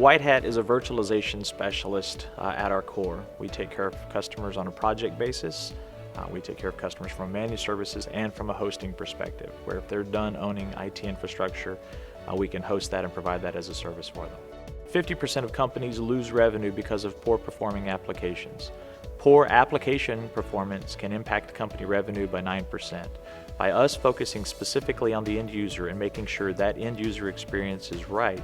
Whitehat is a virtualization specialist at our core. We take care of customers on a project basis. We take care of customers from managed services and from a hosting perspective, where if they're done owning IT infrastructure, we can host that and provide that as a service for them. 50% of companies lose revenue because of poor performing applications. Poor application performance can impact company revenue by 9%. By us focusing specifically on the end user and making sure that end user experience is right,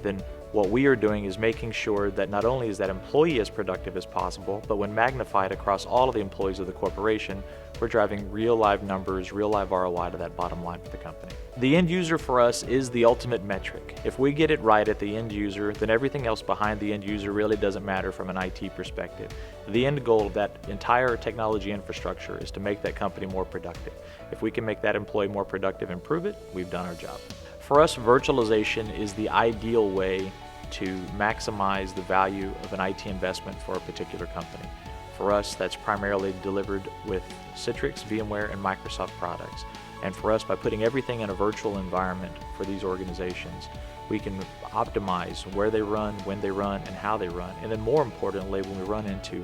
then what we are doing is making sure that not only is that employee as productive as possible, but when magnified across all of the employees of the corporation, we're driving real live numbers, real live ROI to that bottom line for the company. The end user for us is the ultimate metric. If we get it right at the end user, then everything else behind the end user really doesn't matter from an IT perspective. The end goal of that entire technology infrastructure is to make that company more productive. If we can make that employee more productive and prove it, we've done our job. For us, virtualization is the ideal way to maximize the value of an IT investment for a particular company. For us, that's primarily delivered with Citrix, VMware, and Microsoft products. And for us, by putting everything in a virtual environment for these organizations, we can optimize where they run, when they run, and how they run. And then more importantly, when we run into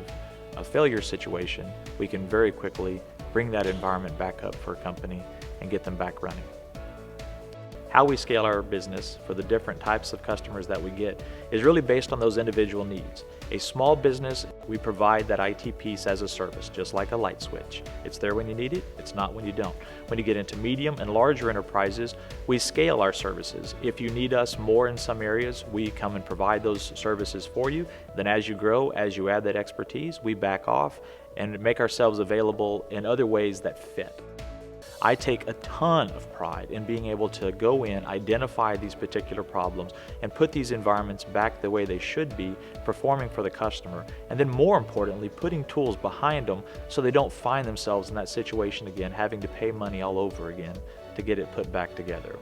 a failure situation, we can very quickly bring that environment back up for a company and get them back running. How we scale our business for the different types of customers that we get is really based on those individual needs. A small business, we provide that IT piece as a service, just like a light switch. It's there when you need it, it's not when you don't. When you get into medium and larger enterprises, we scale our services. If you need us more in some areas, we come and provide those services for you. Then as you grow, as you add that expertise, we back off and make ourselves available in other ways that fit. I take a ton of pride in being able to go in, identify these particular problems, and put these environments back the way they should be, performing for the customer, and then more importantly, putting tools behind them so they don't find themselves in that situation again, having to pay money all over again to get it put back together.